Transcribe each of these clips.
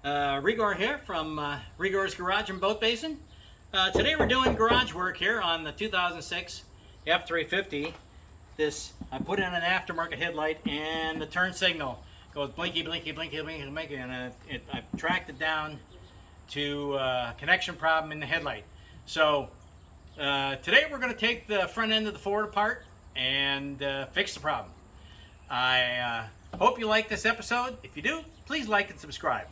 Rigor here from Rigor's Garage and Boat Basin. Today we're doing garage work here on the 2006 F350. I put in an aftermarket headlight and the turn signal goes blinky, blinky, blinky, blinky, blinky, and I tracked it down to a connection problem in the headlight. So today we're going to take the front end of the Ford apart and fix the problem. I hope you like this episode. If you do, please like and subscribe.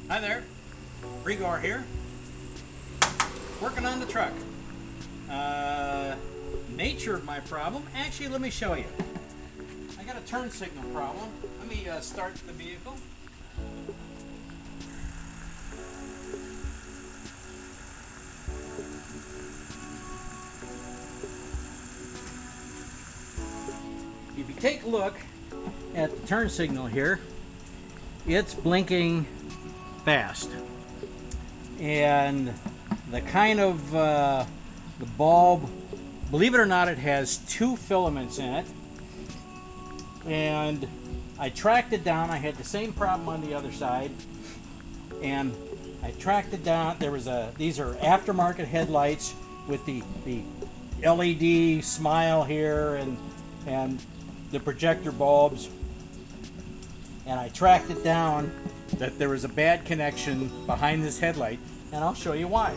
Hi there, Rigor here, working on the truck. Nature of my problem, actually let me show you. I got a turn signal problem. Let me start the vehicle. If you take a look at the turn signal here, it's blinking fast, and the kind of the bulb, believe it or not, it has two filaments in it, and I tracked it down. I had the same problem on the other side, and I tracked it down. These are aftermarket headlights with the LED smile here and the projector bulbs, and I tracked it down that there was a bad connection behind this headlight, and I'll show you why.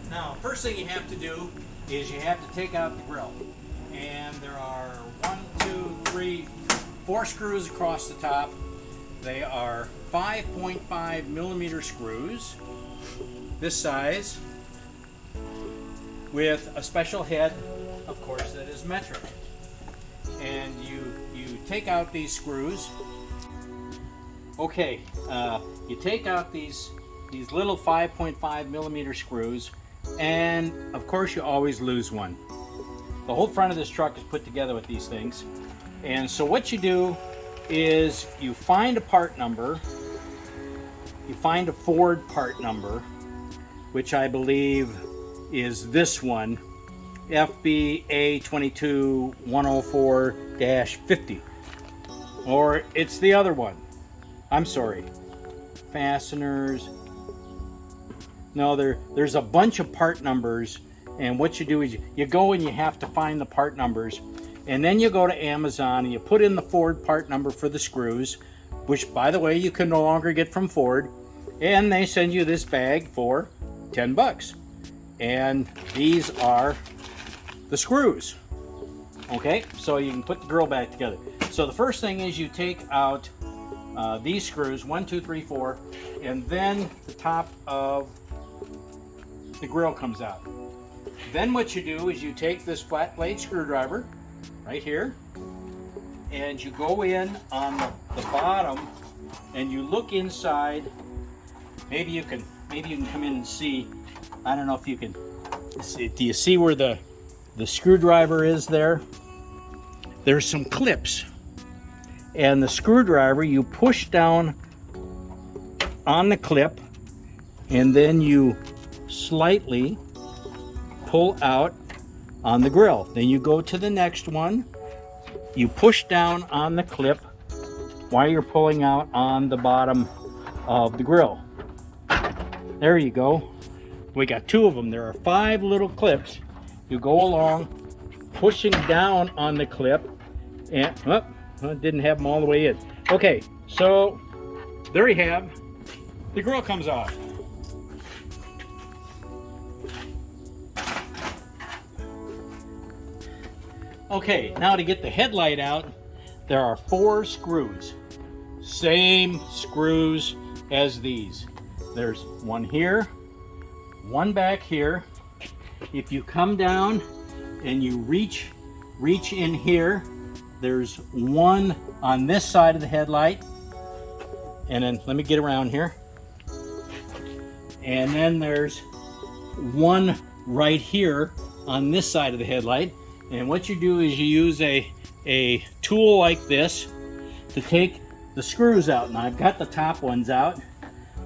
Now, first thing you have to do is you have to take out the grill, and there are 4 screws across the top. They are 5.5 millimeter screws, this size, with a special head, of course, that is metric. And you take out these screws. Okay, you take out these little 5.5 millimeter screws, and of course you always lose one. The whole front of this truck is put together with these things, and so what you do is you find a part number. You find a Ford part number, which I believe is this one, FBA22104-50, or it's the other one. I'm sorry, fasteners. No, there's a bunch of part numbers, and what you do is you go and you have to find the part numbers, and then you go to Amazon and you put in the Ford part number for the screws, which, by the way, you can no longer get from Ford, and they send you this bag for 10 bucks. And these are the screws. Okay, so you can put the grill back together. So the first thing is you take out these screws, 1, 2, 3, 4, and then the top of the grill comes out. Then what you do is you take this flat blade screwdriver right here, and you go in on the bottom and you look inside. Maybe you can come in and see. I don't know if you can see. Do you see where the screwdriver is there? There's some clips, and the screwdriver, you push down on the clip, and then you slightly pull out on the grill. Then you go to the next one, you push down on the clip while you're pulling out on the bottom of the grill. There you go. We got 2 of them. There are 5 little clips. You go along pushing down on the clip, and didn't have them all the way in. Okay, so there you have, the grill comes off. Okay, now to get the headlight out, there are 4 screws. Same screws as these. There's one here, one back here. If you come down and you reach in here, there's one on this side of the headlight, and then let me get around here, and then there's one right here on this side of the headlight. And what you do is you use a tool like this to take the screws out. And I've got the top ones out.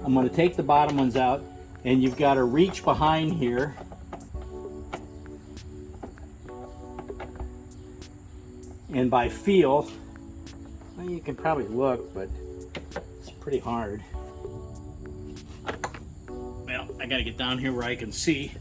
I'm going to take the bottom ones out, and you've got to reach behind here and by feel, well, you can probably look, but it's pretty hard. Well, I got to get down here where I can see.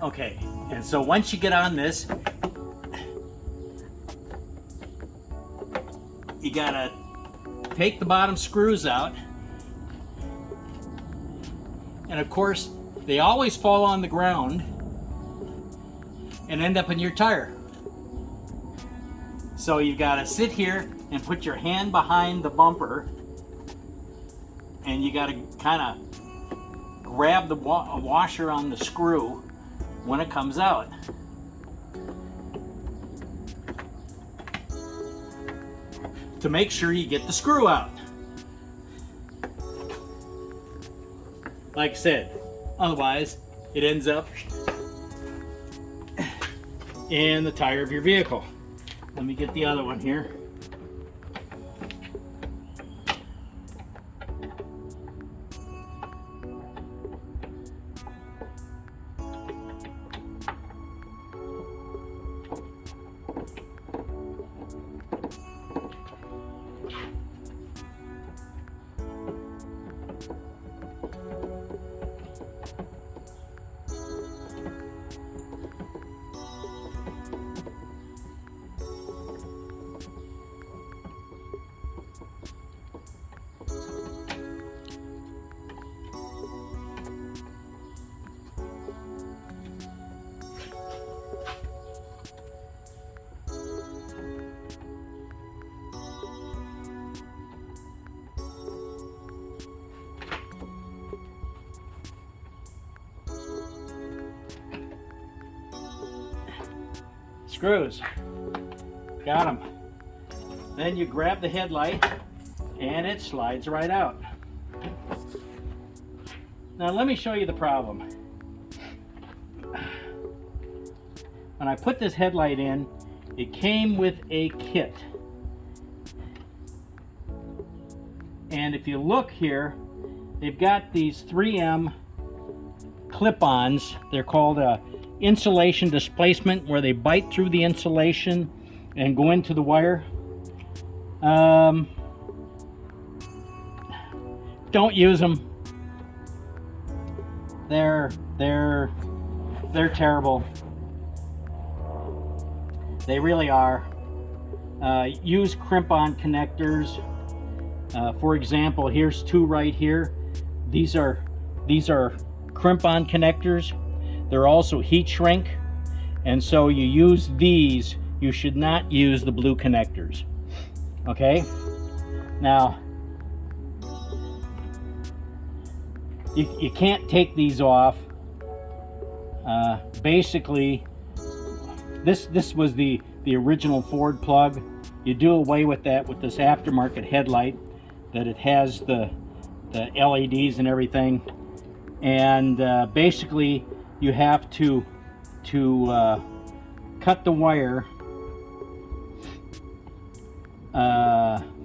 Okay, and so once you get on this, you gotta take the bottom screws out. And of course, they always fall on the ground and end up in your tire. So you gotta sit here and put your hand behind the bumper, and you gotta kind of grab the washer on the screw when it comes out. To make sure you get the screw out. Like I said, otherwise it ends up in the tire of your vehicle. Let me get the other one here. Screws. Got them. Then you grab the headlight and it slides right out. Now let me show you the problem. When I put this headlight in, it came with a kit. And if you look here, they've got these 3M clip-ons. They're called insulation displacement, where they bite through the insulation and go into the wire. Don't use them. They're terrible. They really are. Use crimp-on connectors. For example, here's two right here. These are crimp-on connectors. They're also heat shrink, and so you use these. You should not use the blue connectors. Okay? Now, you can't take these off. Basically, this was the original Ford plug. You do away with that with this aftermarket headlight, that it has the LEDs and everything, and basically you have to cut the wire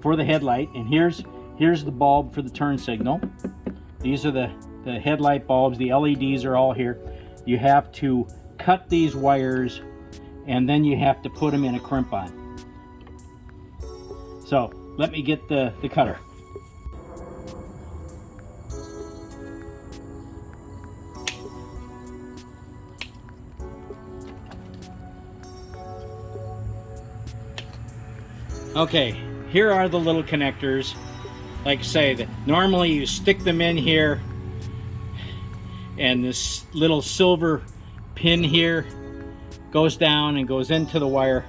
for the headlight. And here's the bulb for the turn signal. These are the headlight bulbs. The LEDs are all here. You have to cut these wires, and then you have to put them in a crimp-on. So let me get the cutter. Okay, here are the little connectors. Like I say, normally you stick them in here, and this little silver pin here goes down and goes into the wire.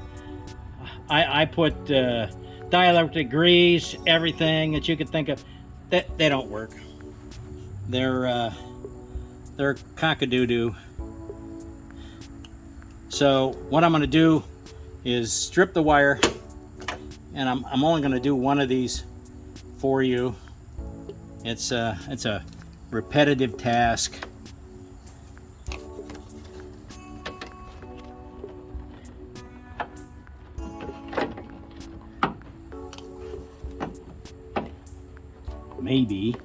I put dielectric grease, everything that you could think of. They don't work. They're cock-a-doo-doo. So what I'm going to do is strip the wire. and I'm only going to do one of these for you. It's a repetitive task. Maybe.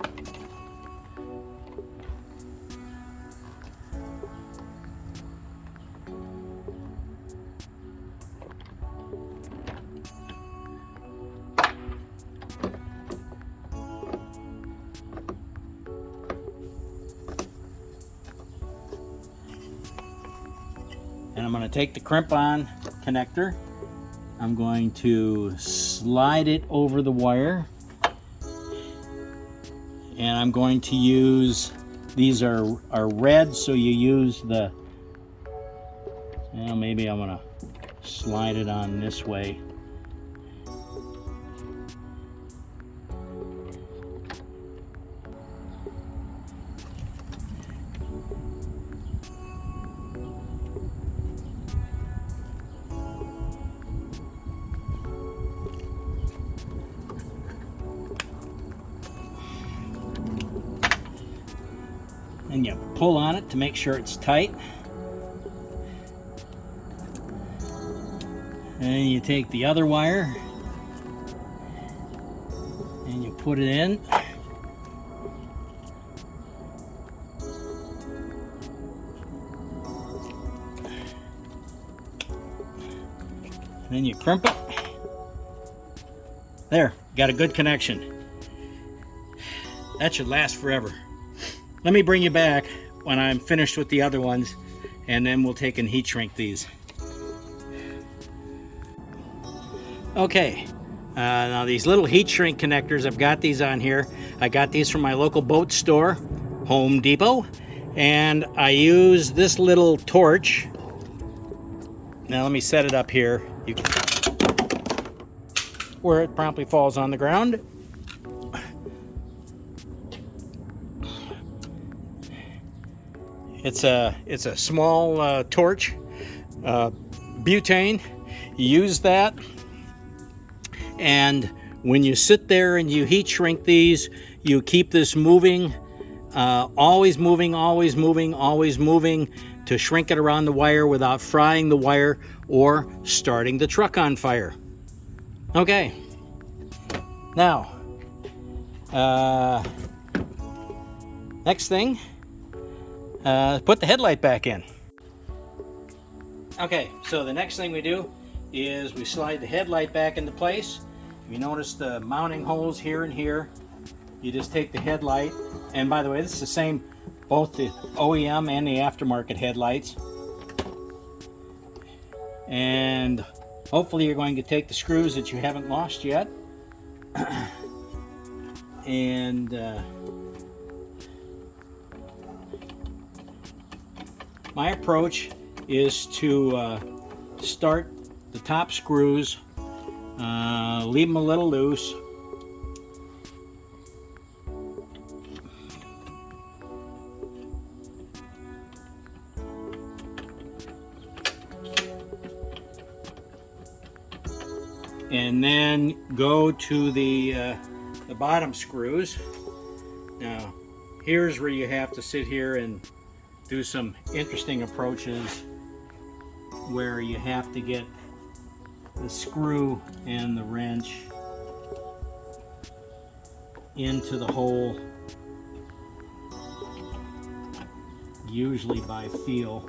And I'm going to take the crimp-on connector. I'm going to slide it over the wire. And I'm going to use, these are red, so you use the, well, maybe I'm going to slide it on this way. And you pull on it to make sure it's tight. And you take the other wire and you put it in. And then you crimp it. There, got a good connection. That should last forever. Let me bring you back when I'm finished with the other ones, and then we'll take and heat shrink these. Okay, now these little heat shrink connectors, I've got these on here. I got these from my local boat store, Home Depot, and I use this little torch. Now let me set it up here where it promptly falls on the ground. It's a small torch, butane. You use that, and when you sit there and you heat shrink these, you keep this moving, always moving, always moving, always moving, to shrink it around the wire without frying the wire or starting the truck on fire. Okay, now next thing, put the headlight back in. Okay, so the next thing we do is we slide the headlight back into place. If you notice the mounting holes here and here, you just take the headlight, and by the way, this is the same, both the OEM and the aftermarket headlights. And hopefully you're going to take the screws that you haven't lost yet and my approach is to start the top screws, leave them a little loose, and then go to the bottom screws. Now here's where you have to sit here and do some interesting approaches where you have to get the screw and the wrench into the hole, usually by feel.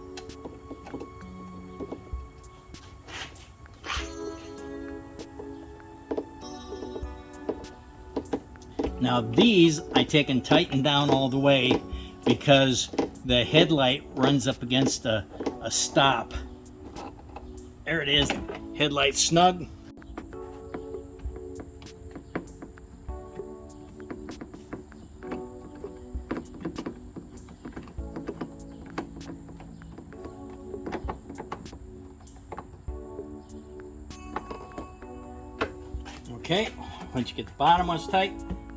Now these I take and tighten down all the way because the headlight runs up against a stop. There it is, headlight snug. Okay, once you get the bottom ones tight,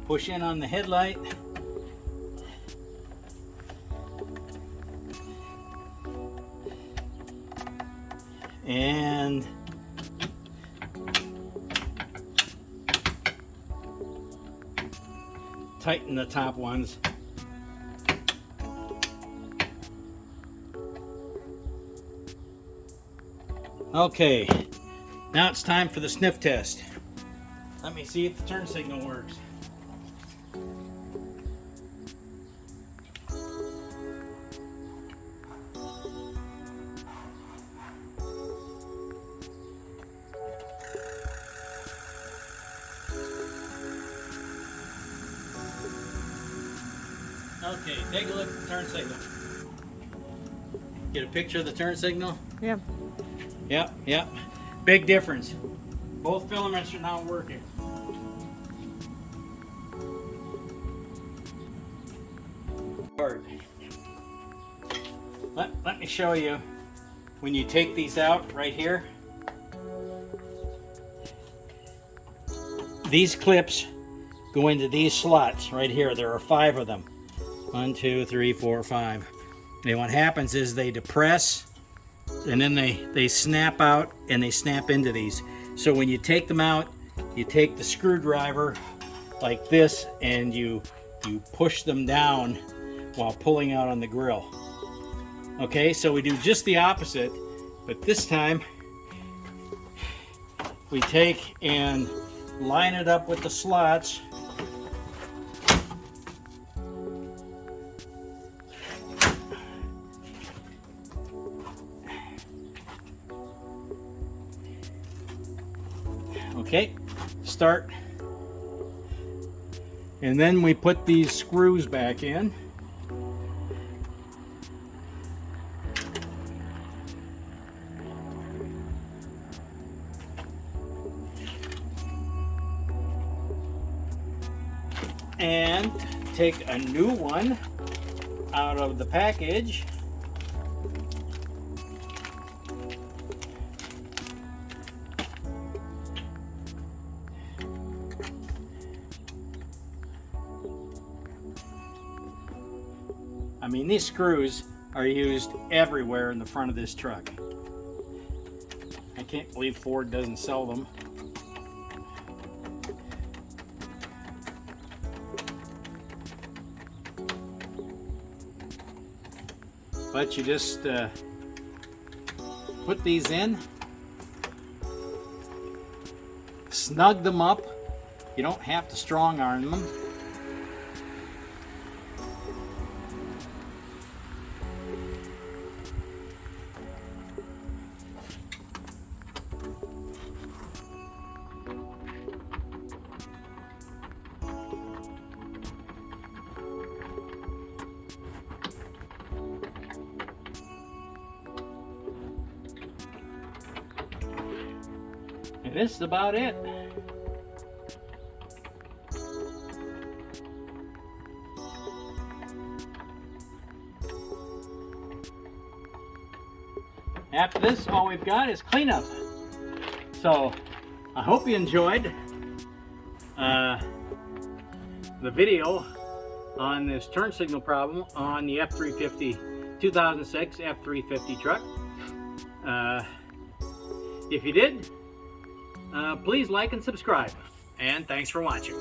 push in on the headlight. And tighten the top ones. Okay, now it's time for the sniff test. Let me see if the turn signal works. Okay, take a look at the turn signal. Get a picture of the turn signal? Yeah. Yep. Big difference. Both filaments are now working. Let me show you. When you take these out right here, these clips go into these slots right here. There are 5 of them. 1, 2, 3, 4, 5. And what happens is they depress, and then they snap out and they snap into these. So when you take them out, you take the screwdriver like this and you push them down while pulling out on the grill. Okay, so we do just the opposite, but this time we take and line it up with the slots. Okay, start. And then we put these screws back in. And take a new one out of the package. I mean, these screws are used everywhere in the front of this truck. I can't believe Ford doesn't sell them. But you just put these in, snug them up. You don't have to strong arm them. And this is about it. After this, all we've got is cleanup. So, I hope you enjoyed the video on this turn signal problem on the F350 2006 F350 truck. If you did, please like and subscribe, and thanks for watching.